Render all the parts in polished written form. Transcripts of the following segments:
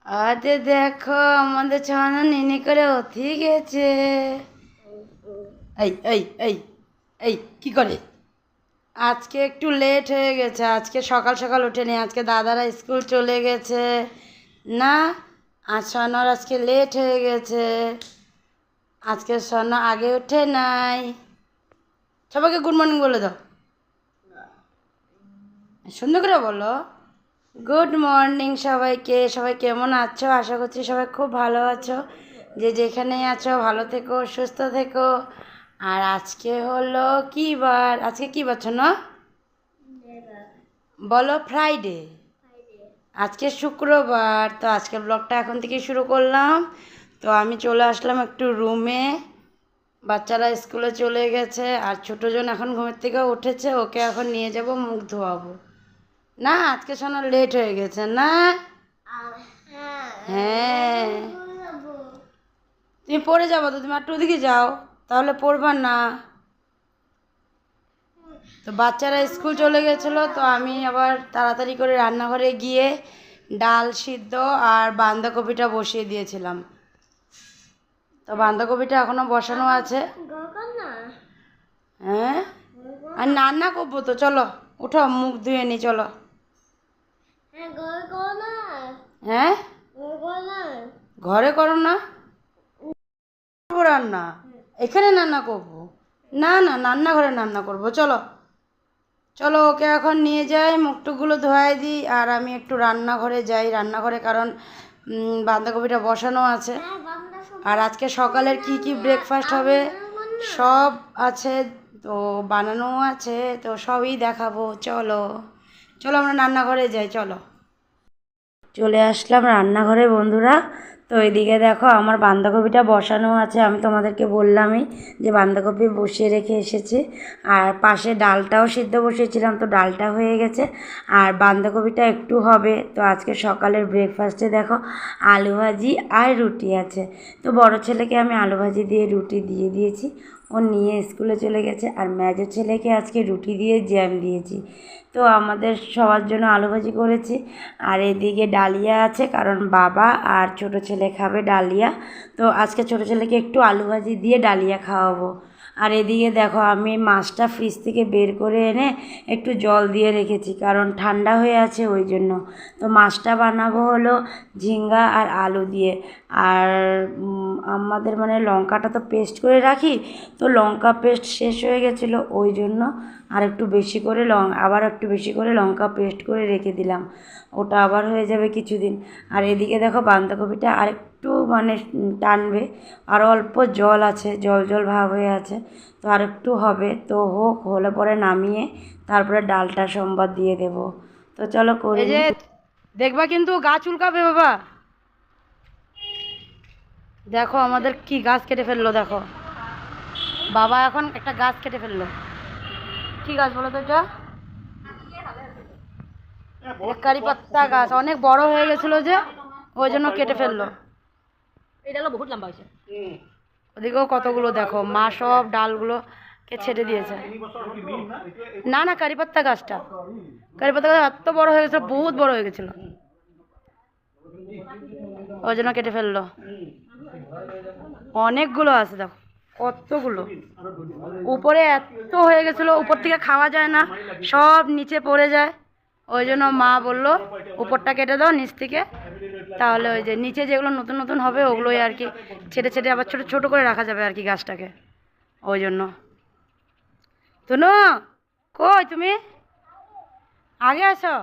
আজ দেখো আমাদের ছানা নিনি করে অথি গেছে। এই এই এই এই কি করে? আজকে একটু লেট হয়ে গেছে, আজকে সকাল সকাল ওঠেনি, আজকে দাদারা স্কুল চলে গেছে না। আজ সোনার আজকে লেট হয়ে গেছে, আজকে সোনা আগে ওঠে নাই। সবাইকে গুড মর্নিং বলে দাও, সুন্দর করে বলো। গুড মর্নিং সবাইকে। সবাই কেমন আছো? আশা করছি সবাই খুব ভালো আছো। যে যেখানেই আছো ভালো থেকো, সুস্থ থেকো। আর আজকে হলো কি বার? আজকে কি বার না বলো? ফ্রাইডে। আজকে শুক্রবার। তো আজকে ব্লগটা এখন থেকে শুরু করলাম। তো আমি চলে আসলাম একটু রুমে। বাচ্চারা স্কুলে চলে গেছে আর ছোটোজন এখন ঘুমের থেকে উঠেছে, ওকে এখন নিয়ে যাব মুখ ধোয়াবো। না আজকে শোনো লেট হয়ে গেছে না। হ্যাঁ তুমি পড়ে যাবো তো, তুমি একটু ওদিকে যাও, তাহলে পড়বা না। তো বাচ্চারা স্কুল চলে গেছিলো, তো আমি আবার তাড়াতাড়ি করে রান্নাঘরে গিয়ে ডাল সিদ্ধ আর বাঁধাকপিটা বসিয়ে দিয়েছিলাম। তো বাঁধাকপিটা এখনো বসানো আছে। হ্যাঁ আর রান্না করবো তো, চলো উঠো মুখ ধুয়ে নি চলো। হ্যাঁ ঘরে করো না, রান্না এখানে রান্না করবো না। না রান্নাঘরে রান্না করবো, চলো চলো। ওকে এখন নিয়ে যাই, মুখটুকগুলো ধোয়াই দিই আর আমি একটু রান্নাঘরে যাই। রান্নাঘরে কারণ বাঁধাকপিটা বসানো আছে। আর আজকে সকালের কি কি ব্রেকফাস্ট হবে সব আছে, তো বানানো আছে, তো সবই দেখাবো। চলো চলো আমরা রান্নাঘরে যাই, চলো। চলে আসলাম রান্নাঘরে বন্ধুরা। তো এদিকে দেখো আমার বাঁধাকপিটা বসানো আছে, আমি তোমাদেরকে বললামই যে বাঁধাকপি বসিয়ে রেখে এসেছি। আর পাশে ডালটাও সিদ্ধ বসিয়েছিলাম, তো ডালটা হয়ে গেছে আর বাঁধাকপিটা একটু হবে। তো আজকে সকালের ব্রেকফাস্টে দেখো আলু ভাজি আর রুটি আছে। তো বড় ছেলেকে আমি আলু ভাজি দিয়ে রুটি দিয়ে দিয়েছি, ও নিয়ে স্কুলে চলে গেছে। আর মেজো ছেলেকে আজকে রুটি দিয়ে জ্যাম দিয়েছি। তো আমাদের সবার জন্য আলু ভাজি করেছি। আর এদিকে ডালিয়া আছে, কারণ বাবা আর ছোট ছেলে খাবে ডালিয়া। তো আজকে ছোট ছেলেকে একটু আলু ভাজি দিয়ে ডালিয়া খাওয়াবো। আর এদিকে দেখো আমি মাছটা ফ্রিজ থেকে বের করে এনে একটু জল দিয়ে রেখেছি, কারণ ঠান্ডা হয়ে আছে ওই জন্য। তো মাছটা বানাবো হলো ঝিঙ্গা আর আলু দিয়ে। আর আমাদের মানে লঙ্কাটা তো পেস্ট করে রাখি, তো লঙ্কা পেস্ট শেষ হয়ে গেছিলো ওই জন্য আর একটু বেশি করে আবার একটু বেশি করে লঙ্কা পেস্ট করে রেখে দিলাম, ওটা আবার হয়ে যাবে কিছুদিন। আর এদিকে দেখো বাঁধাকপিটা আরেকটু মানে টানবে, আরও অল্প জল আছে, জল জল ভাব হয়ে আছে, তো আরেকটু হবে। তো হোক, হলে পরে নামিয়ে তারপরে ডালটা সোমবার দিয়ে দেব। তো চলো করে যে দেখবা কিন্তু গাছ উল্কাবে বাবা। দেখো আমাদের কি গাছ কেটে ফেললো, দেখো বাবা এখন একটা গাছ কেটে ফেললো। কি গাছ বলো তো এটা? কারি পাত্তা গাছ, অনেক বড় হয়ে গেছিল যে ওই জন্য কেটে ফেললো। এটা বহুত লম্বা হয়েছে। ওদিকেও কতগুলো দেখো, মা সব ডালগুলোকে ছেটে দিয়েছে। না না কারি পাত্তা গাছটা, কারি পাত্তা গাছ এত বড় হয়ে গেছিল, বহুত বড় হয়ে গেছিল, ওই জন্য কেটে ফেললো। অনেকগুলো আছে দেখো, কতগুলো উপরে এত হয়ে গেছিল, উপর থেকে খাওয়া যায় না, সব নিচে পড়ে যায়। ওই জন্য মা বললো উপরটা কেটে দাও নিচ থেকে, তাহলে ওই যে নিচে যেগুলো নতুন নতুন হবে ওগুলোই আর কি ছেটে ছেটে আবার ছোটো ছোটো করে রাখা যাবে আর কি গাছটাকে, ওই জন্য। তনু কই তুমি? আগে আসো,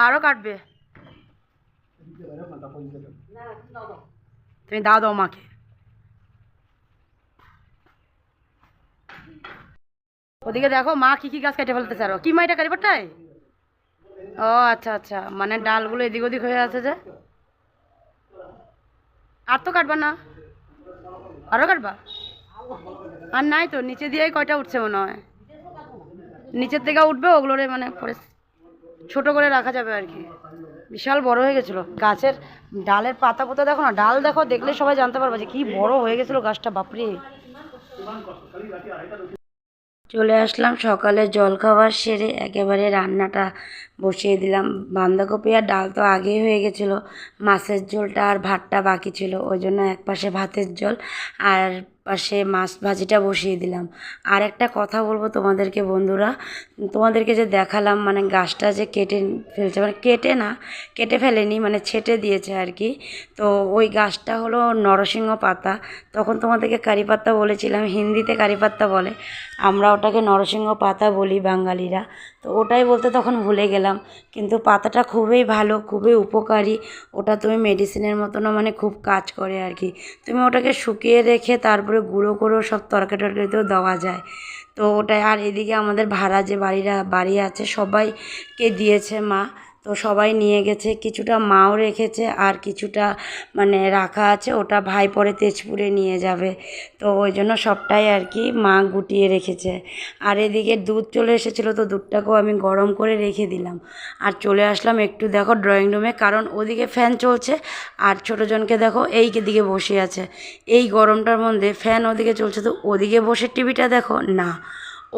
আরও কাটবে। তুমি দাও দাও মাকে। ওদিকে দেখো মা কি কি গাছ কেটে ফেলতেছে। আরো কি মা, এটা কারিপাট্টায়? ও আচ্ছা আচ্ছা, মানে ডালগুলো এদিক ওদিক হয়ে আছে যে। আর তো কাটবা না? আরও কাটবা? আর নাই তো, নিচে দিয়েই কয়টা উঠছে মনে হয়, নিচের থেকে উঠবে ওগুলোরে মানে পরে ছোটো করে রাখা যাবে আর কি। বিশাল বড় হয়ে গেছিলো গাছের ডালের পাতা পোতা, দেখো না ডাল, দেখো দেখলে সবাই জানতে পারবে যে কি বড় হয়ে গেছিলো গাছটা, বাপরে। চলে আসলাম সকালে জলখাবার সেরে একেবারে রান্নাটা বসিয়ে দিলাম। বাঁধাকপি আর ডাল তো আগেই হয়ে গেছিলো, মাছের ঝোলটা আর ভাতটা বাকি ছিল, ওই জন্য এক পাশে ভাতের ঝোল আর পাশে মাছ ভাজিটা বসিয়ে দিলাম। আর একটা কথা বলবো তোমাদেরকে বন্ধুরা, তোমাদেরকে যে দেখালাম মানে গাছটা যে কেটে ফেলছে, মানে কেটে না, কেটে ফেলেনি, মানে ছেটে দিয়েছে আর কি। তো ওই গাছটা হলো নরসিংহ পাতা। তখন তোমাদেরকে কারি পাতা বলেছিলাম, হিন্দিতে কারি পাতা বলে, আমরা ওটাকে নরসিংহ পাতা বলি বাঙালিরা। তো ওটাই বলতে তখন ভুলে গেলাম, কিন্তু পাতাটা খুবই ভালো, খুবই উপকারী। ওটা তুমি মেডিসিনের মতনও মানে খুব কাজ করে আর কি। তুমি ওটাকে শুকিয়ে রেখে তারপরে গুঁড়ো করেও সব তরকারি টরকারিতেও দেওয়া যায়। তো ওটাই। আর এদিকে আমাদের ভাড়া যে বাড়ি আছে সবাইকে দিয়েছে মা। তো সবাই নিয়ে গেছে, কিছুটা মাও রেখেছে আর কিছুটা মানে রাখা আছে, ওটা ভাই পরে তেজপুরে নিয়ে যাবে। তো ওই জন্য সবটাই আর কি মা গুটিয়ে রেখেছে। আর এদিকে দুধ চলে এসেছিলো, তো দুধটাকেও আমি গরম করে রেখে দিলাম। আর চলে আসলাম একটু দেখো ড্রয়িং রুমে, কারণ ওদিকে ফ্যান চলছে আর ছোটোজনকে দেখো এই দিকে বসে আছে। এই গরমটার মধ্যে ফ্যান ওদিকে চলছে, তো ওদিকে বসে টিভিটা দেখো না,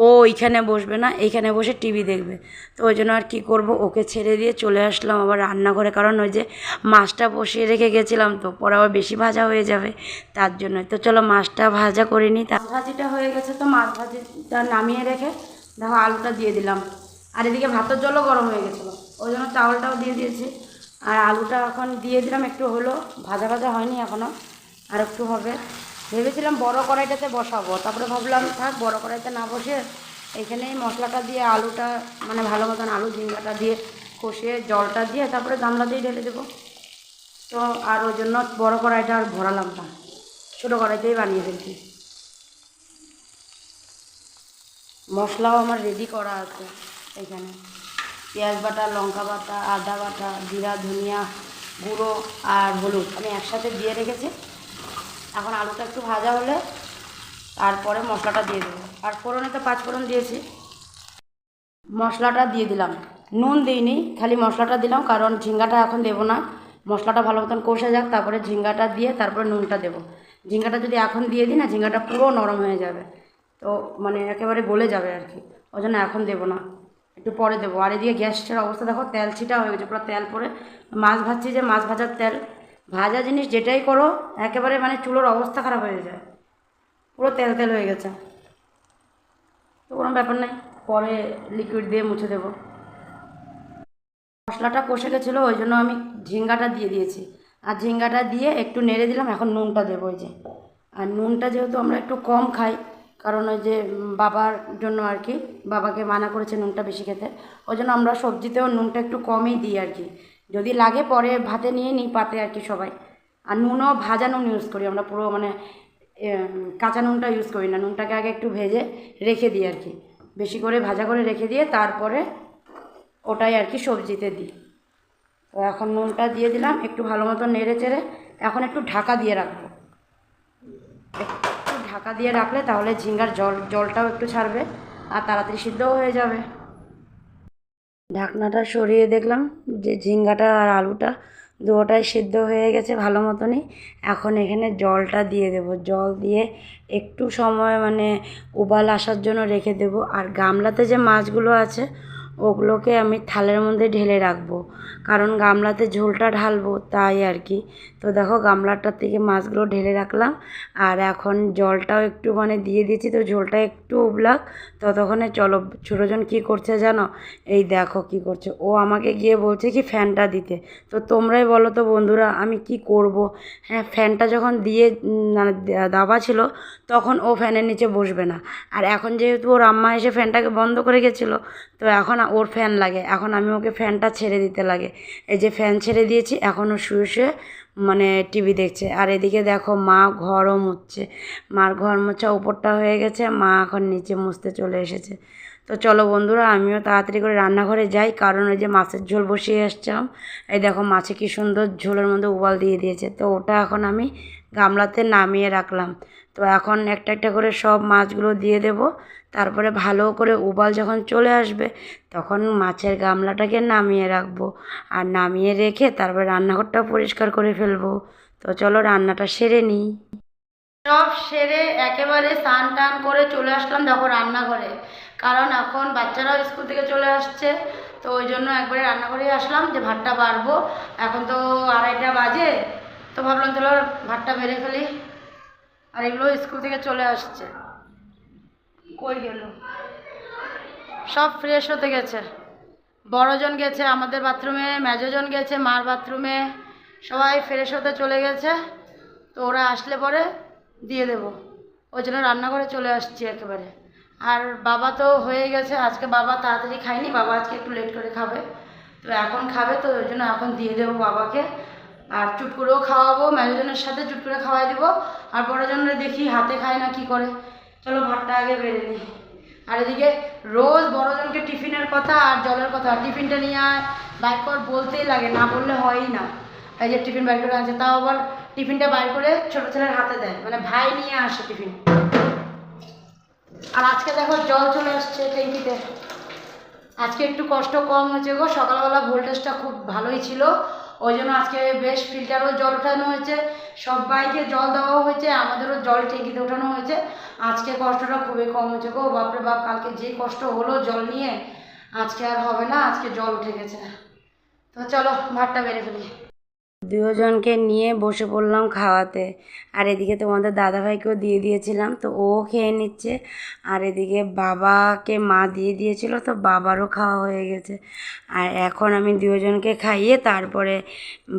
ও ওইখানে বসবে না, এইখানে বসে টিভি দেখবে। তো ওই জন্য আর কী করবো, ওকে ছেড়ে দিয়ে চলে আসলাম আবার রান্নাঘরে, কারণ ওই যে মাছটা বসিয়ে রেখে গেছিলাম, তো পরে আবার বেশি ভাজা হয়ে যাবে, তার জন্য। তো চলো মাছটা ভাজা করে নিই। মাছ ভাজিটা হয়ে গেছে, তো মাছ ভাজিটা নামিয়ে রেখে দেখো আলুটা দিয়ে দিলাম। আর এদিকে ভাতের জলও গরম হয়ে গেছিলো, ওই জন্য চাউলটাও দিয়ে দিয়েছি। আর আলুটা এখন দিয়ে দিলাম, একটু হলো, ভাজা ভাজা হয়নি এখনও, আর একটু হবে। ভেবেছিলাম বড় কড়াইটাতে বসাবো, তারপরে ভাবলাম থাক বড় কড়াইতে না বসে এইখানেই মশলাটা দিয়ে আলুটা মানে ভালো মতন আলু ঝিঙ্গাটা দিয়ে কষিয়ে জলটা দিয়ে তারপরে গামলাতেই ঢেলে দেবো। তো আর ওই জন্য বড় কড়াইটা আর ভরালাম না, ছোটো কড়াইতেই বানিয়ে ফেলছি। মশলাও আমার রেডি করা আছে এখানে, পেঁয়াজ বাটা, লঙ্কা বাটা, আদা বাটা, জিরা ধনিয়া গুঁড়ো আর হলুদ আমি একসাথে দিয়ে রেখেছি। এখন আলুটা একটু ভাজা হলে তারপরে মশলাটা দিয়ে দেবো। আর ফোড়নে তো 5 ফোড়ন দিয়েছি, মশলাটা দিয়ে দিলাম। নুন দিইনি, খালি মশলাটা দিলাম, কারণ ঝিঙ্গাটা এখন দেবো না, মশলাটা ভালো মতন কষে যাক, তারপরে ঝিঙ্গাটা দিয়ে তারপরে নুনটা দেবো। ঝিঙ্গাটা যদি এখন দিয়ে দিই না, ঝিঙ্গাটা পুরো নরম হয়ে যাবে, তো মানে একেবারে গলে যাবে আর কি, ওই জন্য এখন দেবো না, একটু পরে দেবো। আর এদিকে গ্যাসটার অবস্থা দেখো, তেল ছিটা হয়ে গেছে পুরো, তেল পরে মাছ ভাজছি যে মাছ ভাজার তেল, ভাজা জিনিস যেটাই করো একেবারে মানে চুলোর অবস্থা খারাপ হয়ে যায়, পুরো তেল তেল হয়ে গেছে। তো কোনো ব্যাপার নাই, পরে লিকুইড দিয়ে মুছে দেবো। মশলাটা কষে গেছিলো, ওই জন্য আমি ঝিঙ্গাটা দিয়ে দিয়েছি। আর ঝিঙ্গাটা দিয়ে একটু নেড়ে দিলাম, এখন নুনটা দেবো ওই যে। আর নুনটা যেহেতু আমরা একটু কম খাই, কারণ ওই যে বাবার জন্য আর কি, বাবাকে মানা করেছে নুনটা বেশি খেতে, ওই জন্য আমরা সবজিতেও নুনটা একটু কমই দিই আর কি। যদি লাগে পরে ভাতে নিয়ে নিই পাতে আর কি সবাই। আর নুনও ভাজা নুন ইউজ করি আমরা, পুরো মানে কাঁচা নুনটা ইউজ করি না, নুনটাকে আগে একটু ভেজে রেখে দিই আর কি, বেশি করে ভাজা করে রেখে দিয়ে তারপরে ওটাই আর কি সবজিতে দিই। তো এখন নুনটা দিয়ে দিলাম, একটু ভালো মতো নেড়ে চেড়ে এখন একটু ঢাকা দিয়ে রাখবো। একটু ঢাকা দিয়ে রাখলে তাহলে ঝিঙ্গার জলটাও একটু ছাড়বে আর তাড়াতাড়ি সিদ্ধও হয়ে যাবে। ঢাকনাটা সরিয়ে দেখলাম যে ঝিঙ্গাটা আর আলুটা দুটোটাই সিদ্ধ হয়ে গেছে ভালো মতনই। এখন এখানে জলটা দিয়ে দেব, জল দিয়ে একটু সময় মানে উবাল আসার জন্য রেখে দেব। আর গামলাতে যে মাছগুলো আছে ওগুলোকে আমি থালের মধ্যে ঢেলে রাখবো, কারণ গামলাতে ঝোলটা ঢালবো তাই আর কি। তো দেখো গামলাটার থেকে মাছগুলো ঢেলে রাখলাম, আর এখন জলটাও একটু মানে দিয়ে দিয়েছি, তো ঝোলটা একটু উবলাক। ততক্ষণে চলো ছোটোজন কী করছে জানো, এই দেখো কি করছে, ও আমাকে গিয়ে বলছে কি ফ্যানটা দিতে। তো তোমরাই বলো তো বন্ধুরা আমি কি করব। হ্যাঁ, ফ্যানটা যখন দিয়ে মানে দাবা ছিল তখন ও ফ্যানের নিচে বসবে না, আর এখন যেহেতু ওর আম্মা এসে ফ্যানটাকে বন্ধ করে গেছিলো, তো এখন ওর ফ্যান লাগে, এখন আমি ওকে ফ্যানটা ছেড়ে দিতে লাগে। এই যে ফ্যান ছেড়ে দিয়েছি, এখন ও শুয়ে শুয়ে মানে টিভি দেখছে। আর এদিকে দেখো মা ঘরও মুছছে, মার ঘর মোছা উপরটা হয়ে গেছে, মা এখন নিচে মুছতে চলে এসেছে। তো চলো বন্ধুরা আমিও তাড়াতাড়ি করে রান্নাঘরে যাই, কারণ ওই যে মাছের ঝোল বসিয়ে আসছিলাম, এই দেখো মাছে কি সুন্দর ঝোলের মধ্যে উবাল দিয়ে দিয়েছে। তো ওটা এখন আমি গামলাতে নামিয়ে রাখলাম। তো এখন একটা একটা করে সব মাছগুলো দিয়ে দেব, তারপরে ভালো করে উবাল যখন চলে আসবে তখন মাছের গামলাটাকে নামিয়ে রাখবো। আর নামিয়ে রেখে তারপরে রান্নাঘরটাও পরিষ্কার করে ফেলবো। তো চলো রান্নাটা সেরে নিই। সব সেরে একেবারে স্নান টান করে চলে আসলাম দেখো রান্নাঘরে, কারণ এখন বাচ্চারাও স্কুল থেকে চলে আসছে, তো ওই জন্য একবারে রান্নাঘরেই আসলাম যে ভাতটা বাড়বো। এখন তো 2:30 বাজে, তো ভাবলাম চলো ভাতটা বেড়ে ফেলি। আর এগুলো স্কুল থেকে চলে আসছে। কই গেল? সব ফ্রেশ হতে গেছে। বড়জন গেছে আমাদের বাথরুমে, মেজোজন গেছে মার বাথরুমে, সবাই ফ্রেশ হতে চলে গেছে। তো ওরা আসলে পরে দিয়ে দেব, ওই জন্য রান্নাঘরে চলে আসছি একেবারে। আর বাবা তো হয়ে গেছে, আজকে বাবা তাড়াতাড়ি খায়নি, বাবা আজকে একটু লেট করে খাবে, তো এখন খাবে, তো ওই জন্য এখন দিয়ে দেবো বাবাকে। আর চুটকুরেও খাওয়াবো, মেজোজনের সাথে চুটকুরে খাওয়াই দিব। আর বড়জনরে দেখি হাতে খায় না কি করে। চলো ভাতটা আগে বেড়ে নিই। আর এদিকে রোজ বড়জনকে টিফিনের কথা আর জলের কথা, টিফিনটা নিয়ে আয় বাইর কর বলতেই লাগে, না বললে হয়ই না। এই যে টিফিন বাইর করে আনছে, তাও আবার টিফিনটা বাইর করে ছোটো ছেলের হাতে দেয়, মানে ভাই নিয়ে আসে টিফিন। আর আজকে দেখো জল চলে আসছে ট্যাঙ্কিতে। আজকে একটু কষ্ট কম হয়েছে গো, সকালবেলা ভোল্টেজটা খুব ভালোই ছিল, ওই জন্য আজকে বেশ ফিল্টারও জল ওঠানো হয়েছে, সবাইকে জল দেওয়াও হয়েছে, আমাদেরও জল ট্যাঙ্কিতে ওঠানো হয়েছে। আজকে কষ্টটা খুবই কম হয়েছে গো, বাপরে বাপ, কালকে যে কষ্ট হলো জল নিয়ে, আজকে আর হবে না, আজকে জল উঠে গেছে। তো চলো ভাতটা বেড়ে ফেলি। দুজনকে নিয়ে বসে পড়লাম খাওয়াতে। আর এদিকে তোমাদের দাদাভাইকেও দিয়ে দিয়েছিলাম, তো ও খেয়ে নিচ্ছে। আর এদিকে বাবাকে মা দিয়ে দিয়েছিল, তো বাবারও খাওয়া হয়ে গেছে। আর এখন আমি দুজনকে খাইয়ে তারপরে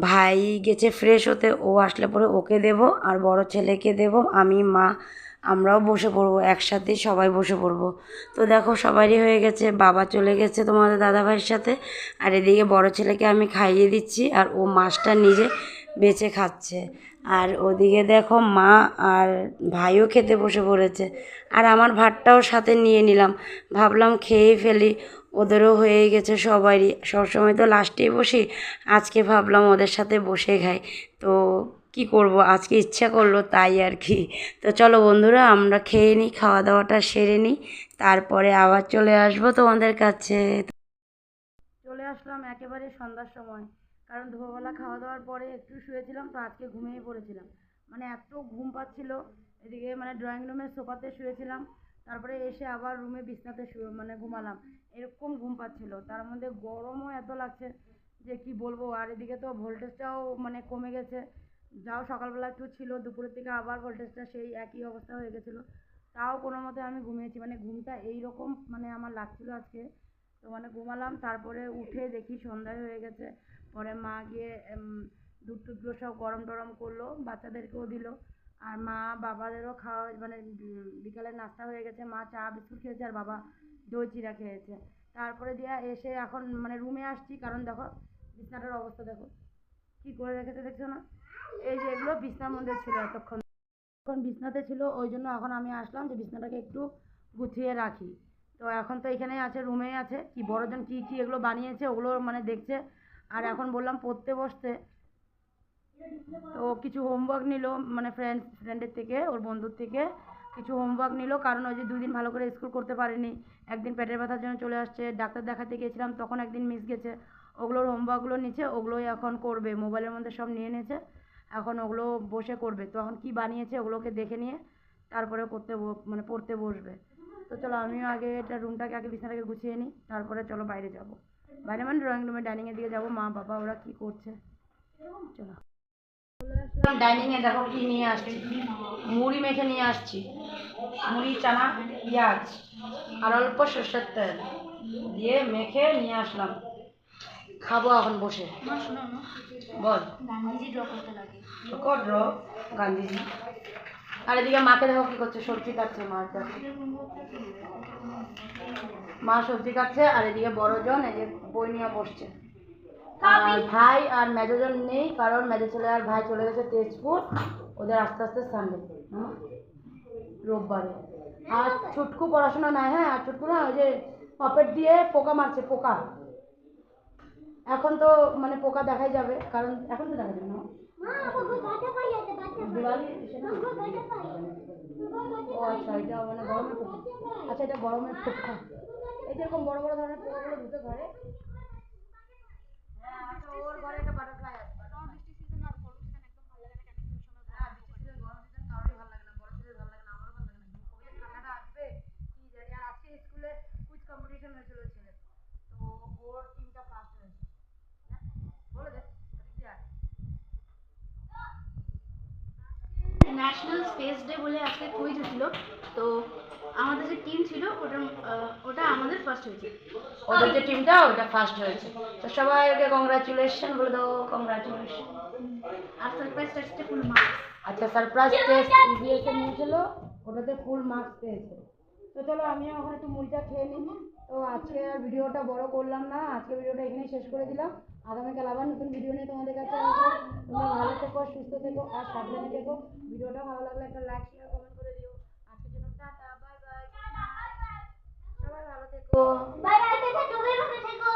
ভাই গেছে ফ্রেশ হতে, ও আসলে পরে ওকে দেব, আর বড় ছেলেকে দেব, আমি মা আমরাও বসে পড়বো একসাথেই, সবাই বসে পড়বো। তো দেখো সবারই হয়ে গেছে, বাবা চলে গেছে তোমাদের দাদাভাইয়ের সাথে। আর এদিকে বড় ছেলেকে আমি খাইয়ে দিচ্ছি, আর ও মাছটা নিজে বেছে খাচ্ছে। আর ওদিকে দেখো মা আর ভাইও খেতে বসে পড়েছে। আর আমার ভাতটাও সাথে নিয়ে নিলাম, ভাবলাম খেয়ে ফেলি, ওদেরও হয়ে গেছে সবারই, সবসময় তো লাস্টেই বসি, আজকে ভাবলাম ওদের সাথে বসে খাই। তো কি করব, আজকে ইচ্ছা করলো তাই আর কি। তো চলো বন্ধুরা আমরা খেয়ে নিই, খাওয়া দাওয়াটা সেরে নিই, তারপরে আবার চলে আসবো তোমাদের কাছে। চলে আসলাম একেবারে সন্ধ্যার সময়, কারণ দুপুরবেলা খাওয়া দাওয়ার পরে একটু শুয়েছিলাম, তো আজকে ঘুমিয়ে পড়েছিলাম, মানে এত ঘুম পাচ্ছিল। এদিকে মানে ড্রয়িং রুমের সোফাতে শুয়েছিলাম, তারপরে এসে আবার রুমে বিছনাতে মানে ঘুমালাম, এরকম ঘুম পাচ্ছিল, তার মধ্যে গরমও এত লাগছে যে কি বলবো। আর এদিকে তো ভোল্টেজটাও মানে কমে গেছে, যাও সকালবেলা একটু ছিল, দুপুরের থেকে আবার ভোল্টেজটা সেই একই অবস্থা হয়ে গেছিলো, তাও কোনো মতে আমি ঘুমিয়েছি, মানে ঘুমটা এইরকম মানে আমার লাগছিল আজকে। তো মানে ঘুমালাম, তারপরে উঠে দেখি সন্ধ্যায় হয়ে গেছে, পরে মা গিয়ে দুধ টুধগুলো সব গরম টরম করলো, বাচ্চাদেরকেও দিল। আর মা বাবাদেরও খাওয়া মানে বিকালের নাস্তা হয়ে গেছে, মা চা বিস্কুট খেয়েছে আর বাবা দই চিড়া খেয়েছে। তারপরে দিয়ে এসে এখন মানে রুমে আসছি, কারণ দেখো বিছনাটার অবস্থা দেখো কী করে রেখেছে, দেখছো না? এই যে এগুলো বিছনার মধ্যে ছিল এতক্ষণ, এখন বিছনাতে ছিল, ওই জন্য এখন আমি আসলাম যে বিছনাটাকে একটু গুছিয়ে রাখি। তো এখন তো এখানেই আছে, রুমেই আছে, কি বড়জন কী কী এগুলো বানিয়েছে ওগুলো মানে দেখছে। আর এখন বললাম পড়তে বসতে, তো কিছু হোমওয়ার্ক নিল, মানে ফ্রেন্ডের থেকে, ওর বন্ধুর থেকে কিছু হোমওয়ার্ক নিল, কারণ ওই যে 2 দিন ভালো করে স্কুল করতে পারেনি, একদিন পেটের ব্যথার জন্য চলে আসছে, ডাক্তার দেখাতে গিয়েছিলাম তখন একদিন মিস গেছে, ওগুলোর হোমওয়ার্কগুলো নিচ্ছে, ওগুলোই এখন করবে, মোবাইলের মধ্যে সব নিয়ে নিয়েছে, এখন ওগুলো বসে করবে। তো এখন কী বানিয়েছে ওগুলোকে দেখে নিয়ে তারপরে মানে পড়তে বসবে। তো চলো আমিও আগে এটা রুমটাকে আগে বিছানাটাকে গুছিয়ে নিই, তারপরে চলো বাইরে যাব, বাইরে মানে ড্রয়িং রুমে ডাইনিংয়ের দিকে যাব, মা বাবা ওরা কী করছে চলো। ডাইনিংয়ে দেখো কি নিয়ে আসছি, মুড়ি মেখে নিয়ে আসছি, মুড়ি চানা পেঁয়াজ আর অল্প সর্ষের তেল দিয়ে মেখে নিয়ে আসলাম, খাবো এখন বসে। বল গান্ধীজি ড্র করতে লাগে, ড্র গান্ধীজি। আর এদিকে মাকে দেখো কি করছে, সবজি কাটছে, মা দেখো মা সবজি কাটছে, আর এদিকে বড়জন এই যে বই নিয়ে বসছে। আর ভাই আর মেজোজন নেই, কারণ মেজো ছেলে আর ভাই চলে গেছে তেজপুর, ওদের আস্তে আস্তে সানডে রোববারে। আর ছুটকু পড়াশোনা নাই, হ্যাঁ আর ছুটকু না ওই যে পপেট দিয়ে পোকা মারছে, পোকা এখন তো মানে পোকা দেখাই যাবে, কারণ এখন তো দেখা যাবে না দিওয়ালি ও আচ্ছা, এটা মানে গরমের পোকা, আচ্ছা এটা গরমের পোকা, এই যেরকম বড় বড় ধরনের পোকাগুলো ঢুকে ঘরে। হ্যাঁ আচ্ছা ওর ঘরে একটা বাটারফ্লাই আছে, বৃষ্টি সিজন আর গরম সিজন একদম ভালো লাগে না, কেন কি ওই সময় বৃষ্টি সিজন গরম সিজন কারোরই ভালো লাগে না। বলে আজকে কুইজ ছিল, তো আমাদের যে টিম ছিল ওটা আমাদের ফার্স্ট হয়েছে। ওদের যে টিমটা ওটা ফার্স্ট হয়েছে, তো সবাইকে কংগ্রাচুলেশন বলে দাও, কংগ্রাচুলেশন। আর সারপ্রাইজ টেস্টে ফুল মার্কস। আচ্ছা, সারপ্রাইজ টেস্ট ইভিএস এ নিয়েছিল, ওটাতে ফুল মার্কস পেয়েছে। তো চলো আমিও এখন একটু মুড়িটা খেয়ে নিই। তো আজকে আর ভিডিওটা বড় করলাম না, আজকে ভিডিওটা এখানেই শেষ করে দিলাম। আগামীকাল আবার নতুন ভিডিও নিয়ে তোমাদের কাছে আসবো। তোমরা ভালো থেকো, সুস্থ থেকো আর সাবধানে থেকো। ভিডিওটা ভালো লাগলে একটা লাইক শেয়ার কমেন্ট করে দিও। আজকের জন্য টাটা, বাই বাই, সবাই ভালো থেকো। বাই বাই, তুমি ভালো থেকো।